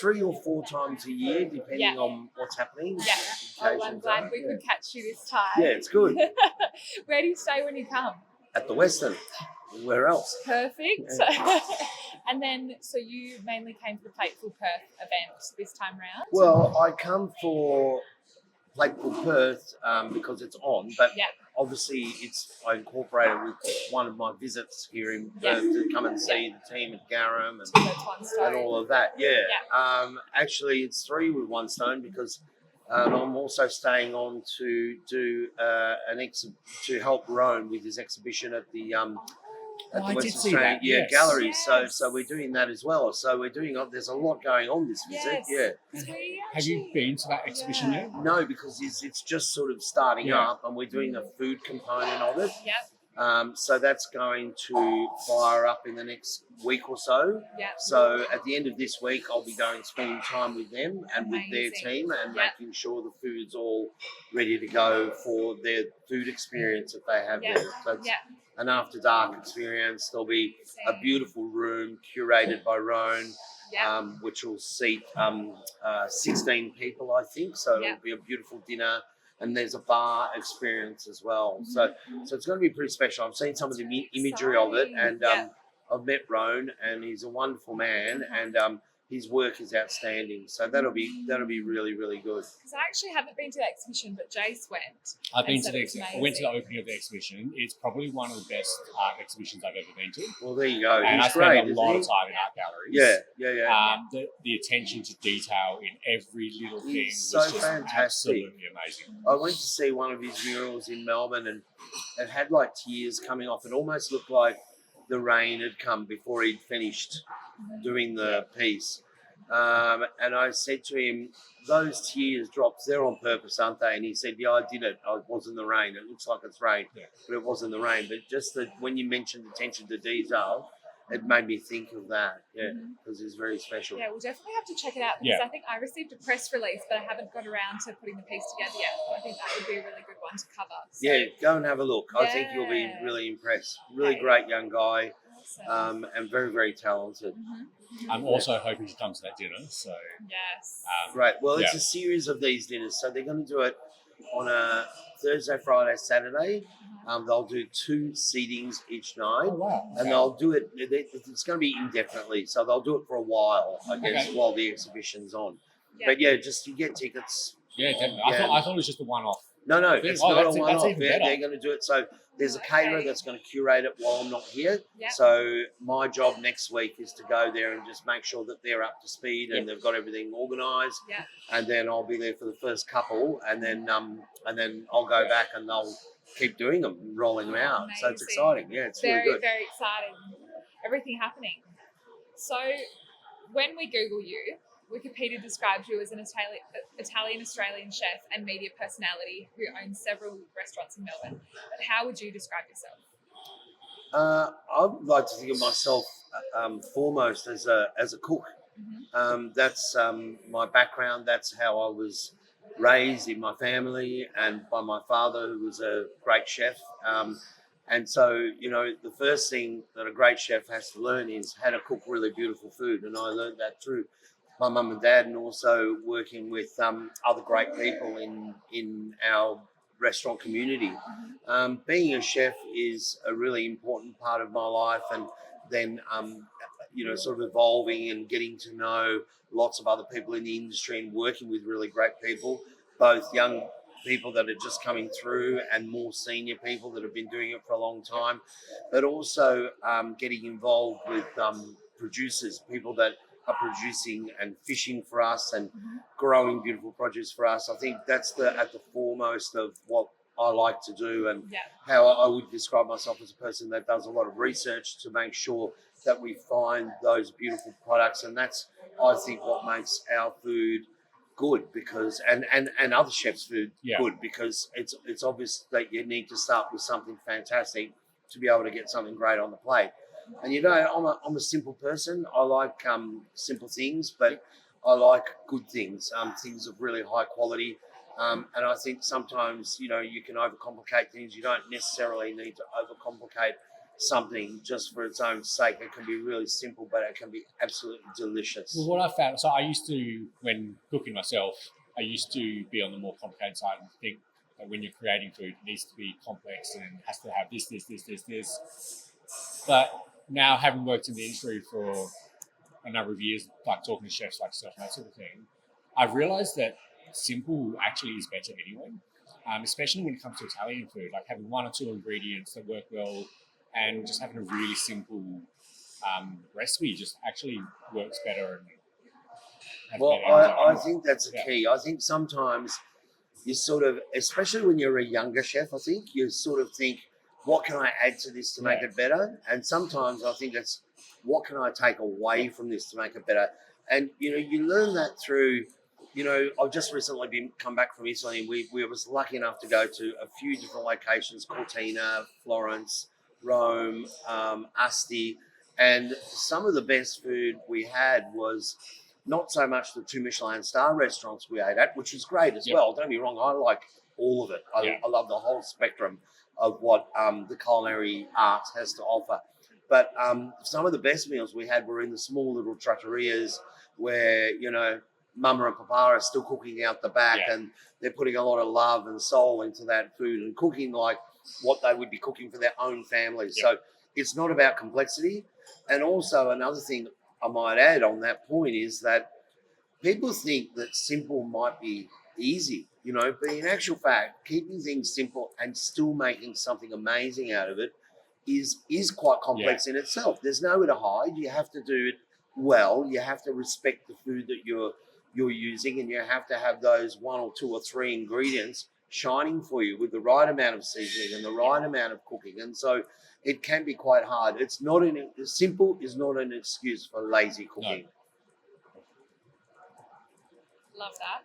3 or 4 times a year, depending on what's happening. Yeah. Oh, I'm glad we could catch you this time. Yeah, it's good. Where do you stay when you come? At the Western. Where else? Perfect. Yeah. And then, so you mainly came to the Plateful Perth event this time round? Well, I come for Plateful Perth because it's on, but obviously I incorporated with one of my visits here in Perth to come and see the team at Garum and all of that. Actually, it's 3 with one stone because I'm also staying on to do to help Roan with his exhibition at the Western Australian Gallery. So we're doing that as well. So we're doing. There's a lot going on this visit. Have you been to that exhibition yet? No, because it's just sort of starting up, and we're doing the food component of it. So that's going to fire up in the next week or so. So at the end of this week, I'll be going spending time with them and with their team and making sure the food's all ready to go for their food experience that they have there. So it's an after dark experience. There'll be a beautiful room curated by Roan, which will seat 16 people, I think. So it'll be a beautiful dinner. And there's a bar experience as well. So it's going to be pretty special. I've seen some of the imagery of it, and I've met Roan, and he's a wonderful man, and his work is outstanding. So that'll be really, really good. Because I actually haven't been to the exhibition, but Jace went. I've been to went to the opening of the exhibition. It's probably one of the best art exhibitions I've ever been to. Well, there you go. And I spent a lot of time in art galleries. The attention to detail in every little thing was just fantastic. Absolutely amazing. I went to see one of his murals in Melbourne, and it had like tears coming off. It almost looked like the rain had come before he'd finished doing the piece. And I said to him, those tears drops, they're on purpose, aren't they? And he said, yeah, I did it. It wasn't the rain. It looks like it's rain, but it wasn't the rain. But just that when you mentioned attention to detail, it made me think of that, because it's very special. Yeah, we'll definitely have to check it out, because I think I received a press release, but I haven't got around to putting the piece together yet. But I think that would be a really good one to cover. So, go and have a look. I think you'll be really impressed. Really great young guy, and very, very talented. I'm also hoping to come to that dinner. So great. Well, it's a series of these dinners, so they're going to do it on a Thursday, Friday, Saturday. They'll do 2 seatings each night, and they'll do it. It's going to be indefinitely, so they'll do it for a while, I guess, while the exhibition's on. But just you get tickets. Yeah, definitely. I thought it was just a one-off. No, it's not a one-off. They're going to do it. So there's a caterer that's going to curate it while I'm not here. So my job next week is to go there and just make sure that they're up to speed and they've got everything organised. And then I'll be there for the first couple, and then I'll go back and they'll keep doing them, rolling them out. Amazing. So it's exciting. Yeah, it's very, really good. Very exciting. Everything happening. So when we Google you, Wikipedia describes you as an Italian-Australian chef and media personality who owns several restaurants in Melbourne. But how would you describe yourself? I'd like to think of myself foremost as a cook. That's my background. That's how I was raised in my family and by my father, who was a great chef. And so, the first thing that a great chef has to learn is how to cook really beautiful food. And I learned that through my mum and dad, and also working with other great people in our restaurant community. Being a chef is a really important part of my life, and then sort of evolving and getting to know lots of other people in the industry and working with really great people, both young people that are just coming through and more senior people that have been doing it for a long time, but also getting involved with producers, people that are producing and fishing for us and growing beautiful produce for us. I think that's at the foremost of what I like to do, and how I would describe myself as a person that does a lot of research to make sure that we find those beautiful products. And that's, I think, what makes our food good, because and other chefs' food good, because it's obvious that you need to start with something fantastic to be able to get something great on the plate. And I'm a simple person. I like simple things, but I like good things, things of really high quality. And I think sometimes, you can overcomplicate things. You don't necessarily need to overcomplicate something just for its own sake. It can be really simple, but it can be absolutely delicious. Well, what I found, so I used to, when cooking myself, I used to be on the more complicated side and think that when you're creating food, it needs to be complex and has to have this. But now, having worked in the industry for a number of years, like talking to chefs like yourself and that sort of thing, I've realised that simple actually is better anyway. Especially when it comes to Italian food, like having one or two ingredients that work well, and just having a really simple recipe just actually works better. Well, I think that's a key. I think sometimes you sort of, especially when you're a younger chef, I think you sort of think, what can I add to this to make it better? And sometimes I think it's, what can I take away from this to make it better? And, you learn that through, I've just recently come back from Italy, and we was lucky enough to go to a few different locations: Cortina, Florence, Rome, Asti. And some of the best food we had was not so much the 2 Michelin star restaurants we ate at, which was great as well. Don't get me wrong, I like all of it. I love the whole spectrum of what the culinary arts has to offer. But some of the best meals we had were in the small little trattorias where, Mama and Papa are still cooking out the back, and they're putting a lot of love and soul into that food and cooking like what they would be cooking for their own families. So it's not about complexity. And also another thing I might add on that point is that people think that simple might be easy, but in actual fact, keeping things simple and still making something amazing out of it is quite complex in itself. There's nowhere to hide. You have to do it well. You have to respect the food that you're using, and you have to have those 1 or 2 or 3 ingredients shining for you with the right amount of seasoning and the right amount of cooking. And so it can be quite hard. Simple is not an excuse for lazy cooking. No. Love that.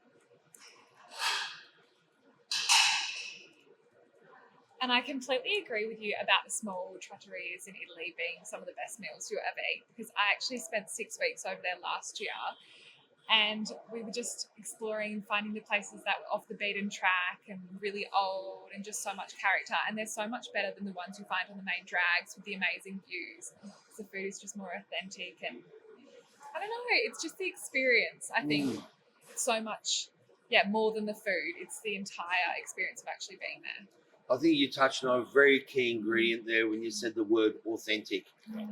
And I completely agree with you about the small trattorias in Italy being some of the best meals you'll ever eat, because I actually spent 6 weeks over there last year, and we were just exploring, finding the places that were off the beaten track and really old and just so much character. And they're so much better than the ones you find on the main drags with the amazing views. The food is just more authentic, and I don't know, it's just the experience. I think so much, more than the food. It's the entire experience of actually being there. I think you touched on a very key ingredient there when you said the word authentic.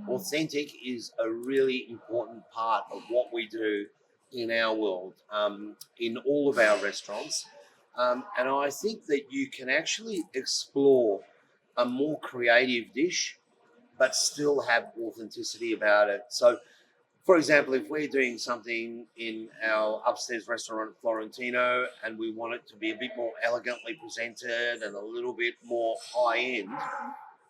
Authentic is a really important part of what we do in our world, in all of our restaurants. And I think that you can actually explore a more creative dish, but still have authenticity about it. So, for example, if we're doing something in our upstairs restaurant at Florentino and we want it to be a bit more elegantly presented and a little bit more high-end,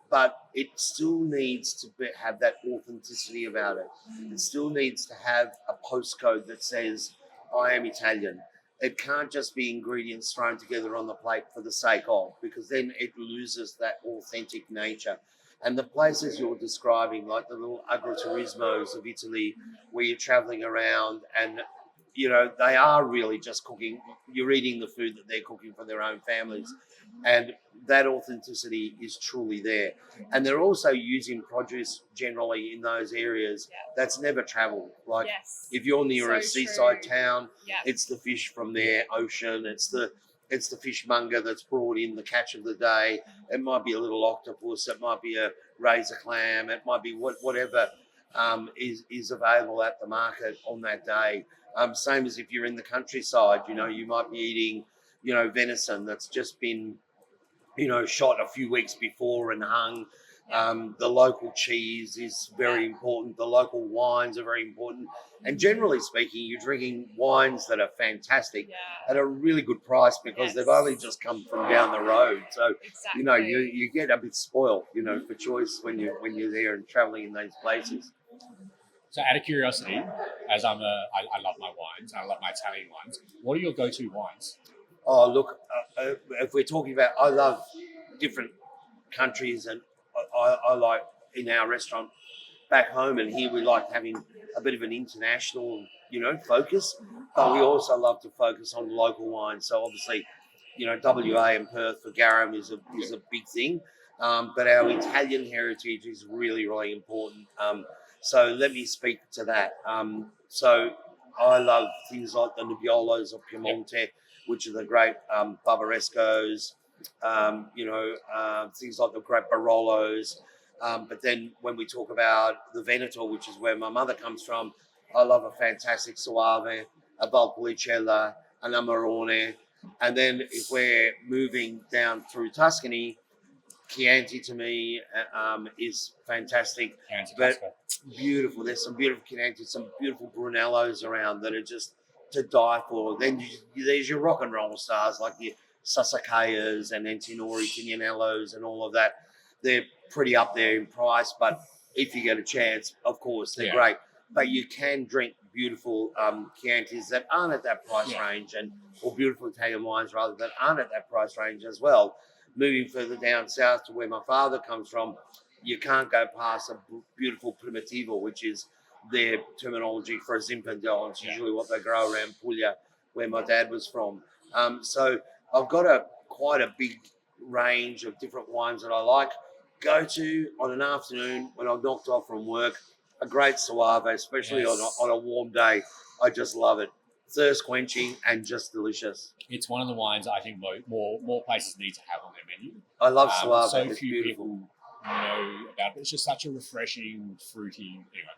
but it still needs to have that authenticity about it. It still needs to have a postcode that says, I am Italian. It can't just be ingredients thrown together on the plate for the sake of, because then it loses that authentic nature. And the places you're describing, like the little agriturismos of Italy, where you're traveling around and, they are really just cooking. You're eating the food that they're cooking for their own families. And that authenticity is truly there. And they're also using produce generally in those areas that's never traveled. Like if you're near a seaside town, it's the fish from their ocean. It's the fishmonger that's brought in the catch of the day. It might be a little octopus. It might be a razor clam. It might be whatever is available at the market on that day. Same as if you're in the countryside, you might be eating, venison that's just been, shot a few weeks before and hung. The local cheese is very important. The local wines are very important. And generally speaking, you're drinking wines that are fantastic at a really good price because they've only just come from down the road. So, you get a bit spoiled, for choice when you're there and traveling in those places. So out of curiosity, as I love my wines, I love my Italian wines, what are your go-to wines? Oh, look, if we're talking about, I love different countries, and I like in our restaurant back home and here we like having a bit of an international, focus, but we also love to focus on local wines. So obviously, WA and Perth for Garum is a big thing. but our Italian heritage is really, really important. So let me speak to that. So I love things like the Nebbiolos of Piemonte, which are the great Barbarescos, things like the great Barolos. But then when we talk about the Veneto, which is where my mother comes from, I love a fantastic Soave, a Valpolicella, an Amarone. And then if we're moving down through Tuscany, Chianti to me is fantastic, Chianti but Classico. beautiful. There's some beautiful Chianti, some beautiful Brunellos around that are just to die for. Then there's your rock and roll stars like your Sassacayas and Antinori Tignanellos and all of that. They're pretty up there in price, but if you get a chance, of course, they're great. But you can drink beautiful Chiantis that aren't at that price range, or beautiful Italian wines rather that aren't at that price range as well. Moving further down south to where my father comes from, you can't go past a beautiful Primitivo, which is their terminology for a Zinfandel. It's usually what they grow around Puglia, where my dad was from. So I've got quite a big range of different wines that I like. Go to on an afternoon when I'm knocked off from work, a great Soave, especially on a warm day. I just love it. Thirst quenching and just delicious. It's one of the wines I think more places need to have on their menu. I love Soave. So it's few beautiful. people know about it. It's just such a refreshing, fruity. Anyway,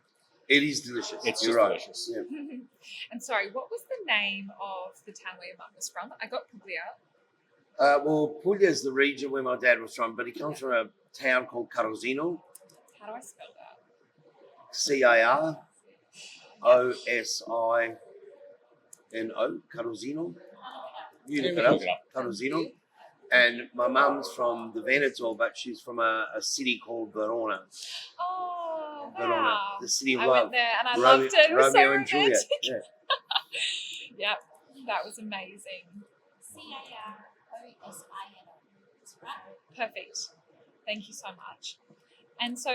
it is delicious. It's You're just right. delicious. Yeah. And sorry, what was the name of the town where your mum was from? I got Puglia. Well, Puglia is the region where my dad was from, but he comes from a town called Carosino. How do I spell that? Carosino. Carosino. You look it up. Carosino. And my mum's from the Veneto, but she's from a city called Verona. Oh, wow. Verona, the city of I love. went there and I loved it. It was so Romeo and romantic. Juliet. Yeah. Yep, that was amazing. Perfect. Thank you so much. And so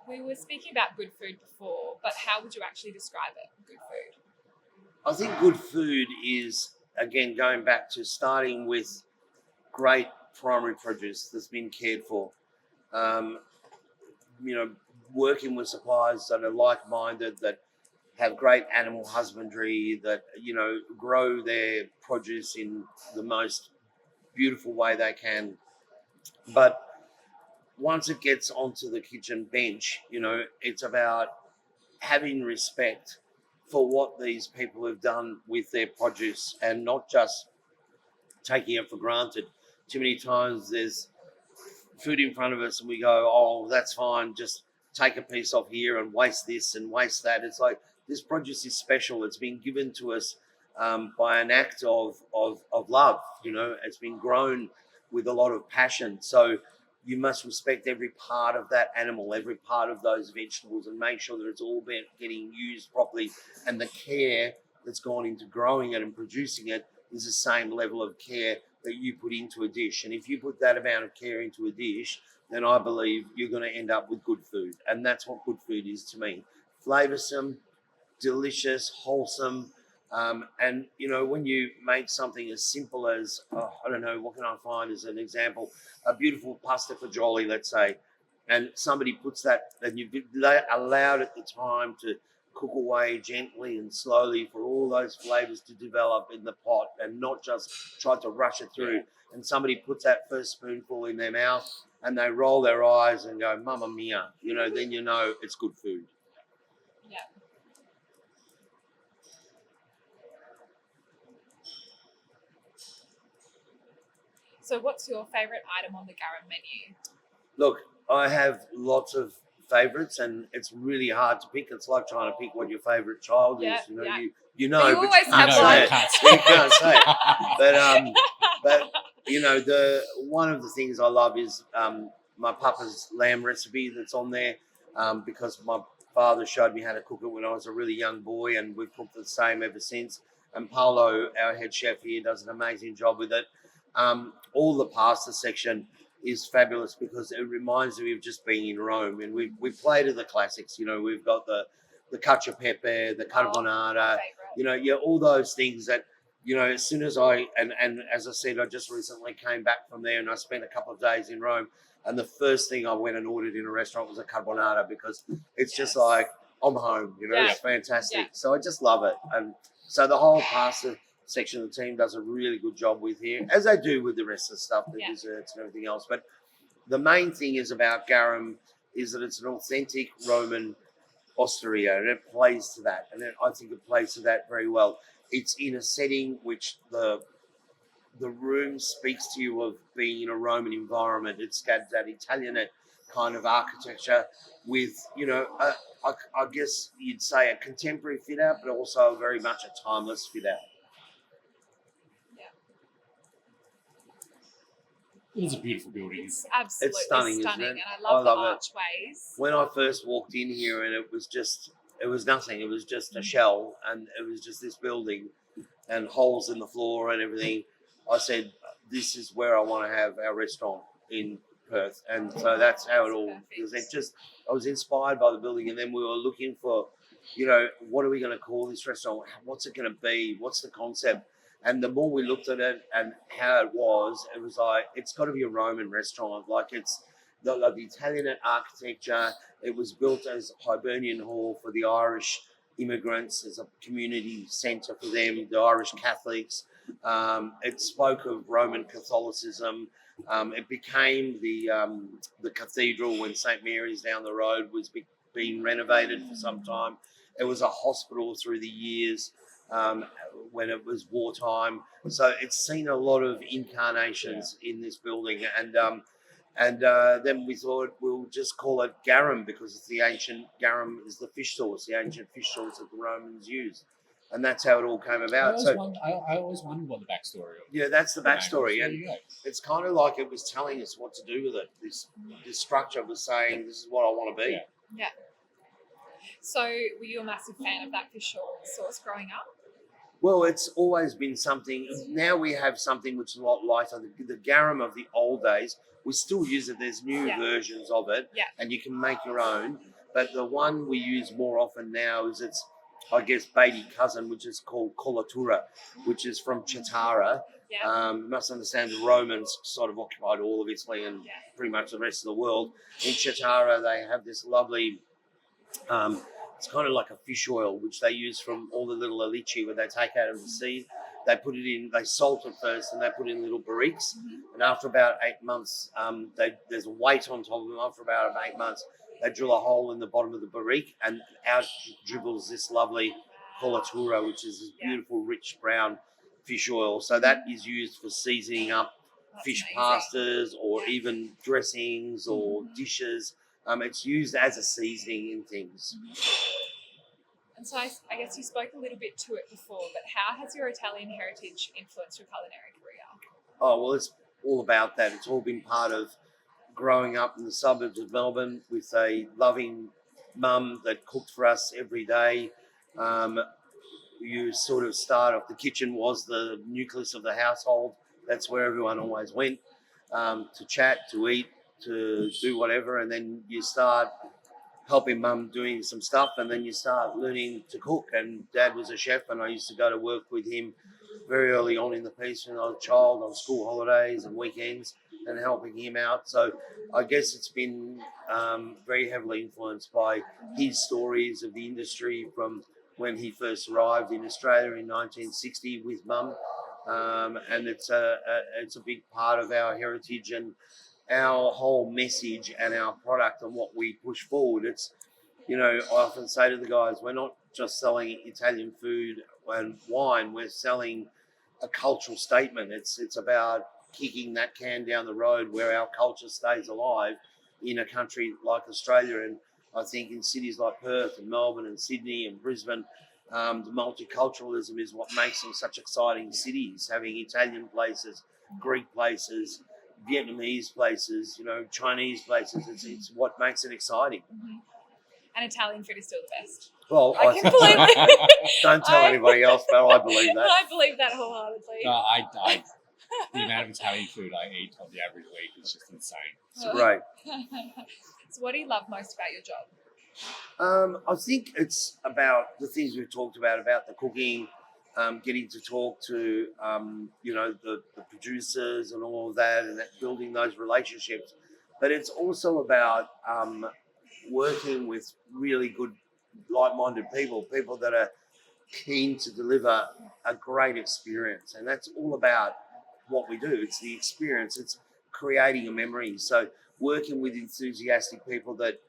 we were speaking about good food before, but how would you actually describe it, good food? I think good food is, again, going back to starting with great primary produce that's been cared for. Working with suppliers that are like-minded, that have great animal husbandry, that, grow their produce in the most beautiful way they can. But once it gets onto the kitchen bench, it's about having respect for what these people have done with their produce and not just taking it for granted. Too many times there's food in front of us and we go, oh, that's fine, just take a piece off here and waste this and waste that. It's like, this produce is special. It's been given to us by an act of love. It's been grown with a lot of passion. So you must respect every part of that animal, every part of those vegetables, and make sure that it's all getting used properly. And the care that's gone into growing it and producing it is the same level of care that you put into a dish. And if you put that amount of care into a dish, then I believe you're going to end up with good food. And that's what good food is to me. Flavoursome, delicious, wholesome. And when you make something as simple as, what can I find as an example? A beautiful pasta fagioli, let's say, and somebody puts that, and you've allowed it the time to cook away gently and slowly for all those flavors to develop in the pot and not just try to rush it through. And somebody puts that first spoonful in their mouth and they roll their eyes and go, Mamma mia, then it's good food. Yeah. So what's your favourite item on the Garum menu? Look, I have lots of favourites and it's really hard to pick. It's like trying to pick what your favourite child is. You always have one. one. You can't say it. But the one of the things I love is my papa's lamb recipe that's on there because my father showed me how to cook it when I was a really young boy, and we've cooked the same ever since. And Paolo, our head chef here, does an amazing job with it. All the pasta section is fabulous because it reminds me of just being in Rome, and we play to the classics. We've got the cacio e pepe, the carbonara, all those things that as soon as and as I said, I just recently came back from there and I spent a couple of days in Rome. And the first thing I went and ordered in a restaurant was a carbonara because it's just like I'm home. Yeah. It's fantastic. Yeah. So I just love it. And so the whole pasta section of the team does a really good job with here, as they do with the rest of the stuff, the desserts and everything else. But the main thing is about Garum is that it's an authentic Roman osteria, and it plays to that. And I think it plays to that very well. It's in a setting which the room speaks to you of being in a Roman environment. It's got that Italianate kind of architecture with, I guess you'd say a contemporary fit out, but also very much a timeless fit out. It is a beautiful building. It's absolutely It's stunning, stunning, isn't it? and I love the it. archways. When I first walked in here, and it was nothing. It was just a shell, and it was just this building and holes in the floor and everything. I said, this is where I want to have our restaurant in Perth. And so that's how it all, because I was inspired by the building, and then we were looking for, what are we going to call this restaurant? What's it going to be? What's the concept? And the more we looked at it and how it was like, it's got to be a Roman restaurant. Like it's the Italian architecture. It was built as a Hibernian hall for the Irish immigrants, as a community centre for them, the Irish Catholics. It spoke of Roman Catholicism. It became the cathedral when St. Mary's down the road was being renovated for some time. It was a hospital through the years when it was wartime. So it's seen a lot of incarnations in this building. And then we thought we'll just call it Garum because it's the ancient Garum is the fish sauce, the ancient fish sauce that the Romans used. And that's how it all came about. I always wondered what the backstory of. Yeah, that's the backstory. There And you go. it's kind of like it was telling us what to do with it. This structure was saying, this is what I want to be. Yeah. So were you a massive fan of that fish sauce growing up? Well, it's always been something. Now we have something which is a lot lighter. The Garum of the old days, we still use it. There's new versions of it, and you can make your own. But the one we use more often now is its, I guess, baby cousin, which is called colatura, which is from Chitara. Yeah. You must understand the Romans sort of occupied all of Italy and pretty much the rest of the world. In Chitara, they have this lovely... it's kind of like a fish oil, which they use from all the little alici where they take out of the sea. They put it in, they salt it first, and they put it in little barriques. And after about 8 months, there's a weight on top of them. After about 8 months, they drill a hole in the bottom of the barrique, and out dribbles this lovely colatura, which is this beautiful, rich brown fish oil. So that is used for seasoning up fish pastas or even dressings or dishes. It's used as a seasoning in things. And so I guess you spoke a little bit to it before, but how has your Italian heritage influenced your culinary career? Oh, well, it's all about that. It's all been part of growing up in the suburbs of Melbourne with a loving mum that cooked for us every day. You sort of start off, the kitchen was the nucleus of the household. That's where everyone always went to chat, to eat, to do whatever, and then you start helping mum doing some stuff, and then you start learning to cook. And dad was a chef, and I used to go to work with him very early on in the piece when I was a child on school holidays and weekends and helping him out. So I guess it's been very heavily influenced by his stories of the industry from when he first arrived in Australia in 1960 with mum, and it's a big part of our heritage and our whole message and our product and what we push forward. It's, I often say to the guys, we're not just selling Italian food and wine, we're selling a cultural statement. It's about kicking that can down the road where our culture stays alive in a country like Australia. And I think in cities like Perth and Melbourne and Sydney and Brisbane, the multiculturalism is what makes them such exciting cities, having Italian places, Greek places, Vietnamese places, Chinese places. It's what makes it exciting. And Italian food is still the best. Well, I completely don't tell anybody else, but I believe that. I believe that wholeheartedly. No, the amount of Italian food I eat on the average week is just insane. It's great. So what do you love most about your job? I think it's about the things we've talked about the cooking, getting to talk to the producers and all of that, and building those relationships. But it's also about working with really good, like-minded people that are keen to deliver a great experience, and that's all about what we do. It's the experience. It's creating a memory. So working with enthusiastic people that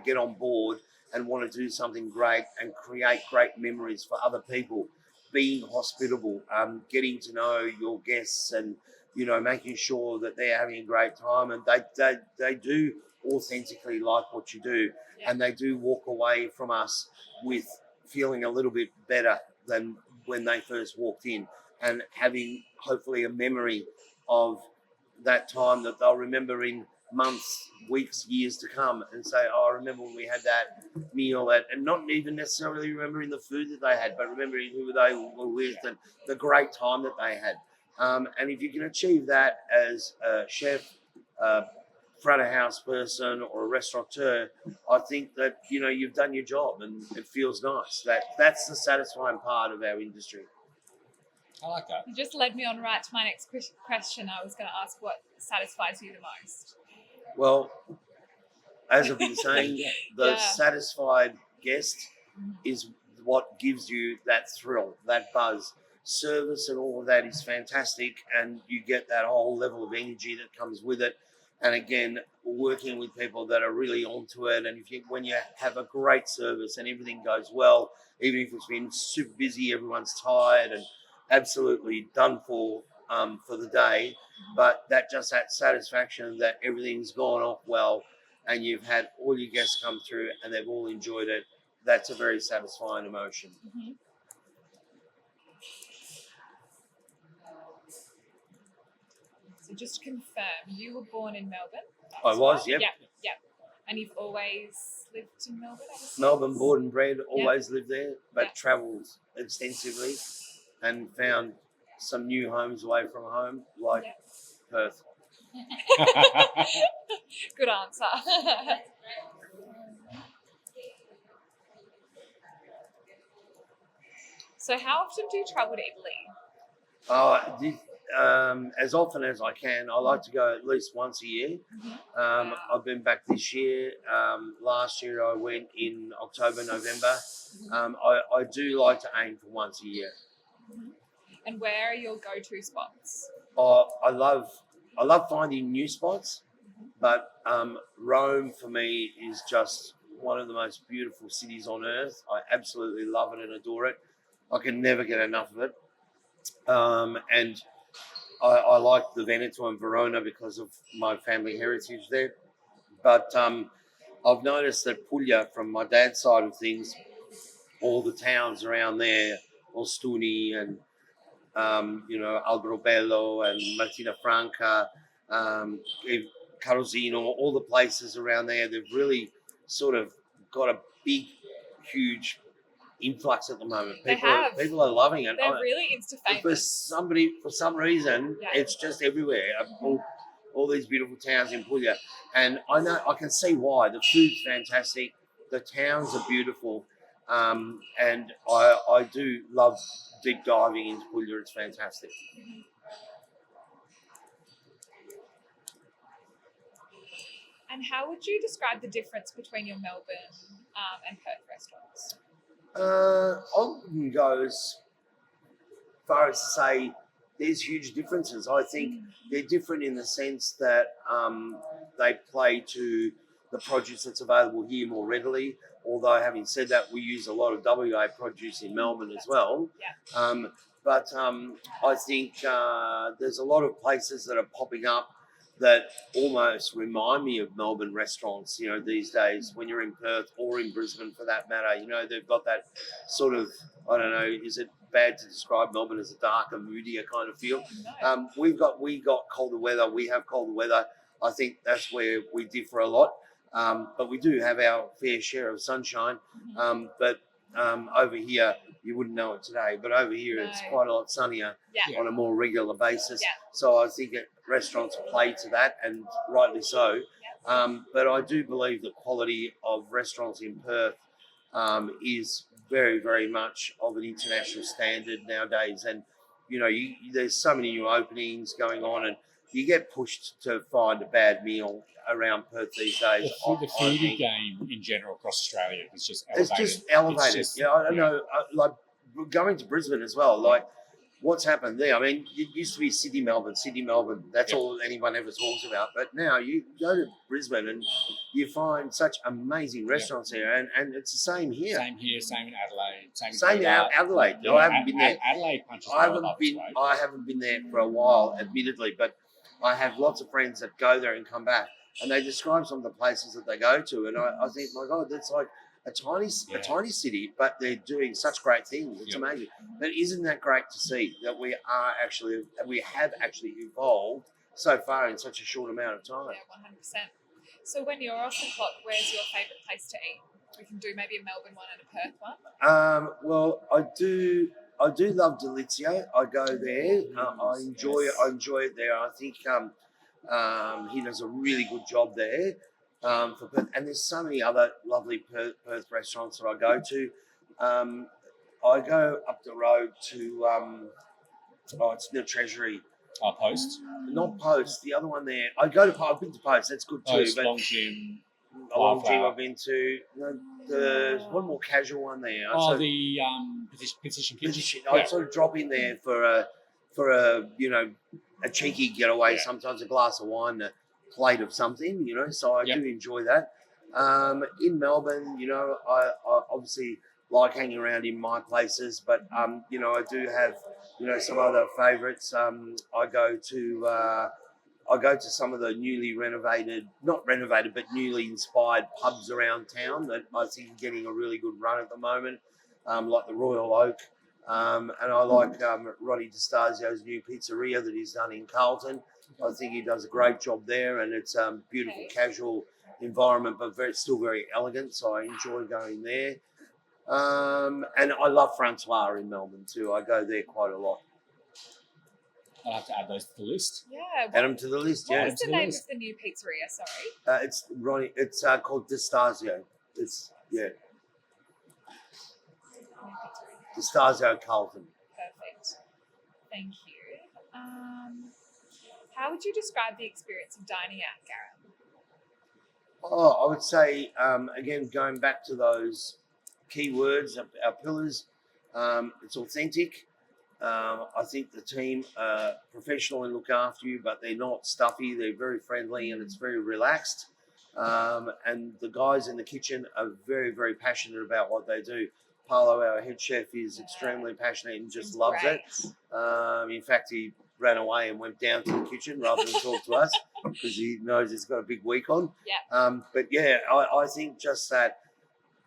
get on board and want to do something great and create great memories for other people. Being hospitable, getting to know your guests, and making sure that they're having a great time, and they do authentically like what you do, and they do walk away from us with feeling a little bit better than when they first walked in, and having hopefully a memory of that time that they'll remember in months, weeks, years to come, and say, "Oh, I remember when we had that meal," and not even necessarily remembering the food that they had, but remembering who they were with and the great time that they had. And if you can achieve that as a chef, front of house person, or a restaurateur, I think that you've done your job, and it feels nice. That's the satisfying part of our industry. I like that. You just led me on right to my next question. I was going to ask what satisfies you the most. Well, as I've been saying, the satisfied guest is what gives you that thrill, that buzz. Service and all of that is fantastic, and you get that whole level of energy that comes with it. And again, working with people that are really onto it, and when you have a great service and everything goes well, even if it's been super busy, everyone's tired and absolutely done for the day, but that satisfaction that everything's gone off well, and you've had all your guests come through and they've all enjoyed it. That's a very satisfying emotion. Mm-hmm. So just to confirm, you were born in Melbourne? I was, yep. Yep. And you've always lived in Melbourne? Melbourne, born and bred, always lived there, but travelled extensively and found some new homes away from home, like Perth. Good answer. So how often do you travel to Italy? As often as I can. I like to go at least once a year. I've been back this year. Last year I went in October, November. I do like to aim for once a year. And where are your go-to spots? I love finding new spots, but Rome for me is just one of the most beautiful cities on earth. I absolutely love it and adore it. I can never get enough of it. And I like the Veneto and Verona because of my family heritage there. But I've noticed that Puglia, from my dad's side of things, all the towns around there, Ostuni and Alberobello and Martina Franca, Carosino, all the places around there, they've really sort of got a big, huge influx at the moment. People are loving it. They're really insta-famous. For some reason, it's just everywhere. All these beautiful towns in Puglia, and I can see why. The food's fantastic, the towns are beautiful, and I do love deep diving into Puglia. It's fantastic. And how would you describe the difference between your Melbourne and Perth restaurants? I wouldn't go as far as to say there's huge differences. I think they're different in the sense that they play to the produce that's available here more readily. Although, having said that, we use a lot of WA produce in Melbourne as well. But I think there's a lot of places that are popping up that almost remind me of Melbourne restaurants, these days, when you're in Perth or in Brisbane for that matter. They've got that sort of, I don't know, is it bad to describe Melbourne as a darker, moodier kind of feel? No. We got colder weather. We have colder weather. I think that's where we differ a lot. But we do have our fair share of sunshine. But over here, you wouldn't know it today, but over here it's quite a lot sunnier on a more regular basis. So I think restaurants play to that, and rightly so. But I do believe the quality of restaurants in Perth is very, very much of an international standard nowadays. And there's so many new openings going on, and you get pushed to find a bad meal around Perth these days. The foodie game in general across Australia is just It's elevated. just elevated. It's just, I don't know. Like going to Brisbane as well. Like what's happened there? I mean, it used to be Sydney, Melbourne. That's all anyone ever talks about. But now you go to Brisbane and you find such amazing restaurants here, and it's the same here. Same here, same in Adelaide, Same in Adelaide. Yeah, I haven't been there. Adelaide punches I haven't been there for a while, admittedly, but I have lots of friends that go there and come back, and they describe some of the places that they go to, and I think, my God, that's like a tiny city, but they're doing such great things. It's amazing. But isn't that great to see that we have actually evolved so far in such a short amount of time? Yeah, 100%. So when you're off the clock, where's your favourite place to eat? We can do maybe a Melbourne one and a Perth one. Well, I do love Delizio. I go there. I enjoy it there. I think he does a really good job there for Perth. And there's so many other lovely Perth restaurants that I go to. I go up the road to it's the Treasury. Post. Not Post. The other one there. I've been to Post. That's good too. Post, but Long Gym. Long Gym I've been to. There's one more casual one there. The Petition Kitchen. I'd sort of drop in there for a a cheeky getaway. Sometimes a glass of wine, a plate of something. So I do enjoy that. In Melbourne, I obviously like hanging around in my places, but I do have some other favourites. I go to some of the not renovated, but newly inspired pubs around town that I think are getting a really good run at the moment, like the Royal Oak. And I like Ronnie DiStasio's new pizzeria that he's done in Carlton. I think he does a great job there, and it's a beautiful, casual environment, but still very elegant, so I enjoy going there. And I love Francois in Melbourne too. I go there quite a lot. I'll have to add those to the list. Yeah. Add them to the list, What was the name of the new pizzeria, sorry? It's Ronnie. It's called DiStasio. DiStasio Carlton. Perfect. Thank you. How would you describe the experience of dining at Garum? I would say, again, going back to those key words, our pillars, it's authentic. I think the team are professional and look after you, but they're not stuffy. They're very friendly and it's very relaxed. And the guys in the kitchen are very, very passionate about what they do. Paolo, our head chef, is extremely passionate and just loves it. In fact, he ran away and went down to the kitchen rather than talk to us because he knows he's got a big week on. But yeah, I think just that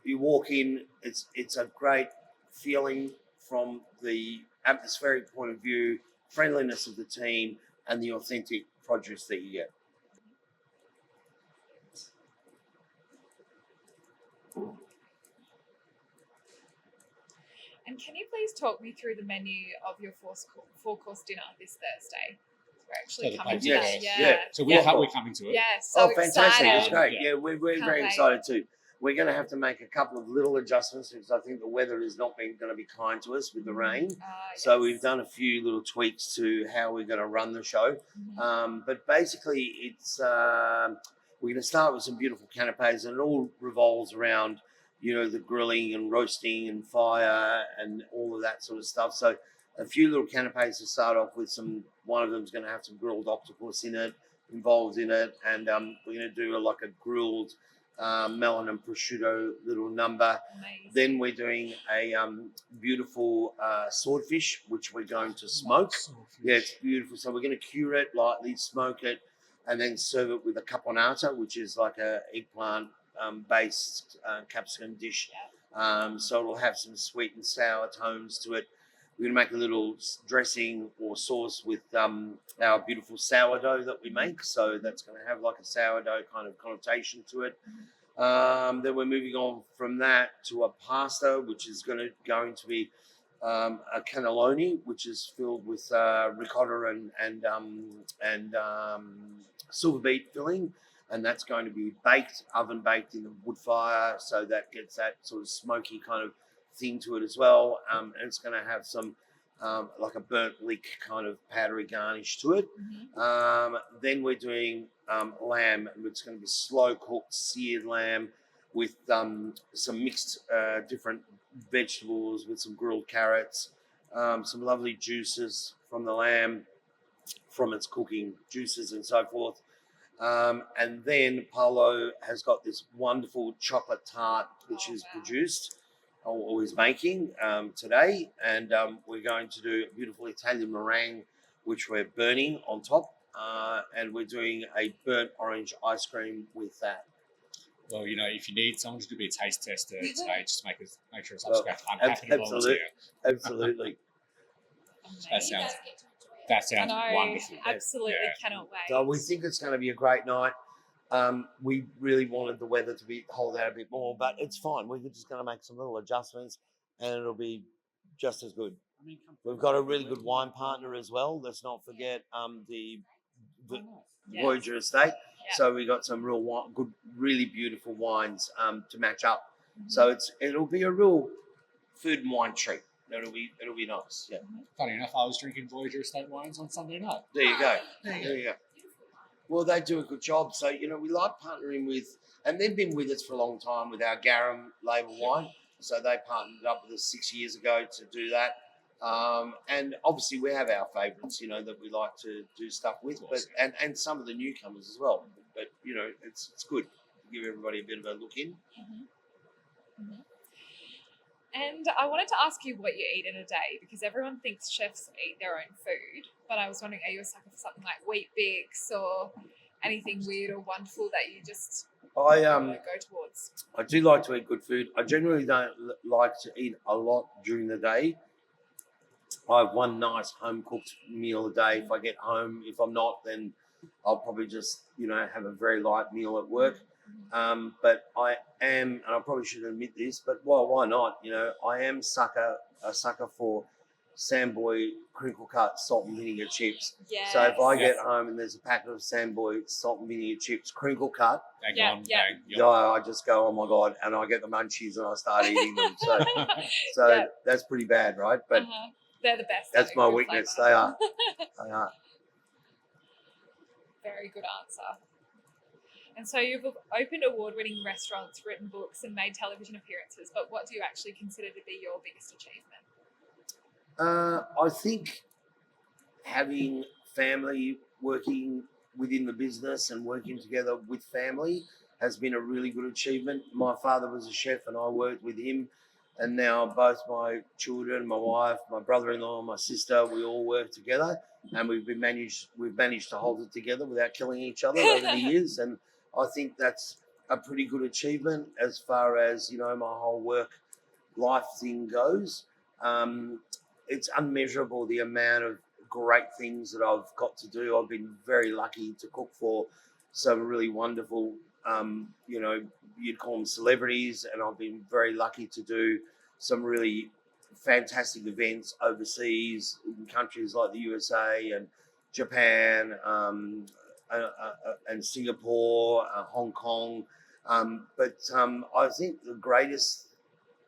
you walk in, it's a great feeling from the atmospheric point of view, friendliness of the team, and the authentic produce that you get. And can you please talk me through the menu of your four-course dinner this Thursday? We're actually coming to that. Yeah. So we're coming to it. Yeah, so fantastic. excited. It's great. Yeah, we're very excited too. We're going to have to make a couple of little adjustments because I think the weather is not going to be kind to us with the rain. So we've done a few little tweaks to how we're going to run the show. But basically, it's we're going to start with some beautiful canapes, and it all revolves around the grilling and roasting and fire and all of that sort of stuff. So a few little canapes to start off with. One of them's going to have some grilled octopus involved in it, and we're going to do like a grilled melon and prosciutto little number. Amazing. Then we're doing a beautiful swordfish, which we're going to smoke. Yeah, it's beautiful. So we're going to cure it lightly, smoke it, and then serve it with a caponata, which is like a eggplant based capsicum dish. So it'll have some sweet and sour tones to it. We're going to make a little dressing or sauce with our beautiful sourdough that we make. So that's going to have like a sourdough kind of connotation to it. Then we're moving on from that to a pasta, which is going to be a cannelloni, which is filled with ricotta and silver beet filling. And that's going to be oven baked in the wood fire. So that gets that sort of smoky kind of thing to it as well, and it's going to have some like a burnt leek kind of powdery garnish to it. Then we're doing lamb, and it's going to be slow cooked seared lamb with some mixed different vegetables with some grilled carrots, some lovely juices from the lamb from its cooking, juices and so forth. And then Paolo has got this wonderful chocolate tart which is produced or is making today, and we're going to do a beautiful Italian meringue which we're burning on top, and we're doing a burnt orange ice cream with that. Well, if you need someone to be a taste tester today, just make sure it's up to scratch. I'm happy to volunteer. Absolutely. That sounds wonderful. Absolutely, cannot wait. So we think it's going to be a great night. We really wanted the weather to hold out a bit more, but it's fine. We're just going to make some little adjustments, and it'll be just as good. We've got a really good wine partner as well. Let's not forget the Voyager Estate. So we got some real good, really beautiful wines to match up. So it'll be a real food and wine treat. It'll be nice. Yeah. Funny enough, I was drinking Voyager Estate wines on Sunday night. There you go. There you go. Well, they do a good job. So we like partnering with, and they've been with us for a long time with our Garum label wine. So they partnered up with us 6 years ago to do that. And obviously we have our favourites, that we like to do stuff with, but and some of the newcomers as well. But it's good to give everybody a bit of a look in. And I wanted to ask you what you eat in a day, because everyone thinks chefs eat their own food. But I was wondering, are you a sucker for something like Wheat Bix or anything weird or wonderful that you just go towards? I do like to eat good food. I generally don't like to eat a lot during the day. I have one nice home cooked meal a day. If I get home, if I'm not, then I'll probably just have a very light meal at work. But I am, and I probably shouldn't admit this, but why not? I am a sucker for Samboy crinkle cut salt and vinegar chips. Yes. So if I get home and there's a packet of Samboy salt and vinegar chips crinkle cut, I just go, oh my God, and I get the munchies and I start eating them. So that's pretty bad, right? But they're the best. That's my weakness. They are. They are. Very good answer. And so you've opened award-winning restaurants, written books, and made television appearances. But what do you actually consider to be your biggest achievement? I think having family working within the business and working together with family has been a really good achievement. My father was a chef, and I worked with him. And now both my children, my wife, my brother-in-law, and my sister, we all work together, and we've managed to hold it together without killing each other over the years. And I think that's a pretty good achievement as far as my whole work life thing goes. It's unmeasurable the amount of great things that I've got to do. I've been very lucky to cook for some really wonderful, you'd call them celebrities, and I've been very lucky to do some really fantastic events overseas in countries like the USA and Japan, and Singapore, Hong Kong. But I think the greatest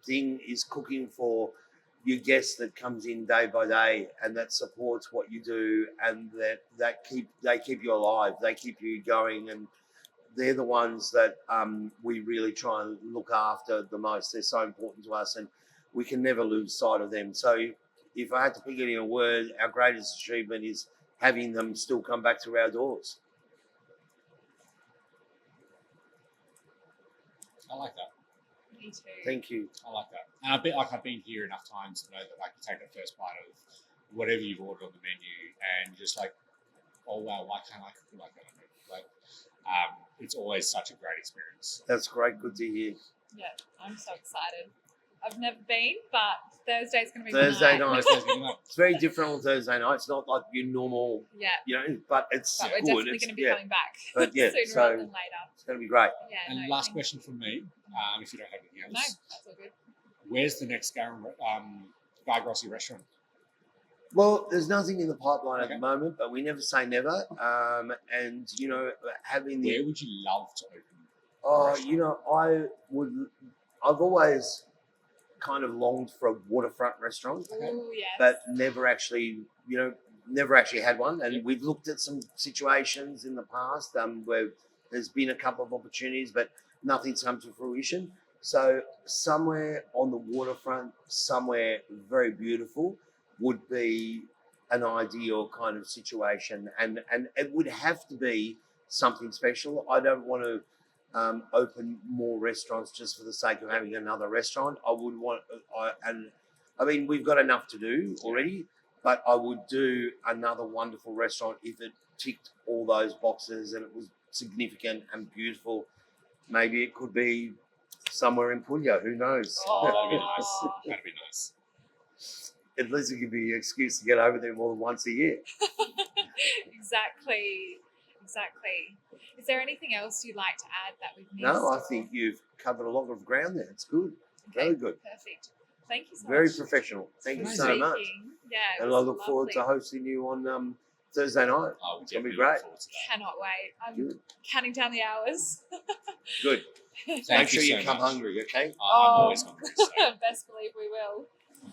thing is cooking for your guests that comes in day by day and that supports what you do, and they keep you alive, they keep you going, and they're the ones that we really try and look after the most. They're so important to us, and we can never lose sight of them. So if I had to pick it in a word, our greatest achievement is having them still come back to our doors. I like that. Me too. Thank you. I like that. And I've been here enough times to know that I can take the first bite of whatever you've ordered on the menu and just like, oh wow, why can't I cook like that? It's always such a great experience. That's great. Good to hear. Yeah, I'm so excited. I've never been, but Thursday's going to be Thursday night. night. It's very different on Thursday night. It's not like your normal, but it's but we're good. definitely going to be coming back but sooner rather than later. It's going to be great. Yeah, and last question from me, if you don't have anything else. No, that's all good. Where's the next Garum, Guy Grossi restaurant? Well, there's nothing in the pipeline at the moment, but we never say never. And having Where would you love to open? I've always kind of longed for a waterfront restaurant, Ooh, yes. but never actually had one. And we've looked at some situations in the past where there's been a couple of opportunities, but nothing's come to fruition. So somewhere on the waterfront, somewhere very beautiful, would be an ideal kind of situation, and it would have to be something special. I don't want to open more restaurants just for the sake of having another restaurant. I would want, I mean, we've got enough to do already, but I would do another wonderful restaurant if it ticked all those boxes and it was significant and beautiful. Maybe it could be somewhere in Puglia, who knows? Oh. That'd be nice. That'd be nice. At least it give me an excuse to get over there more than once a year. Exactly. Is there anything else you'd like to add that we've missed? No, I think you've covered a lot of ground there. It's good. Okay, Very good. Perfect. Thank you so Very much. professional. Thank you so Speaking. much. Yeah, it And was I look forward to lovely. hosting you on Thursday night. Oh, It's going to be definitely great. look forward to that. Cannot wait. I'm Good. counting down the hours. Good. Thank Make sure you you so come much. hungry, okay? I'm always hungry. So. Best believe we will.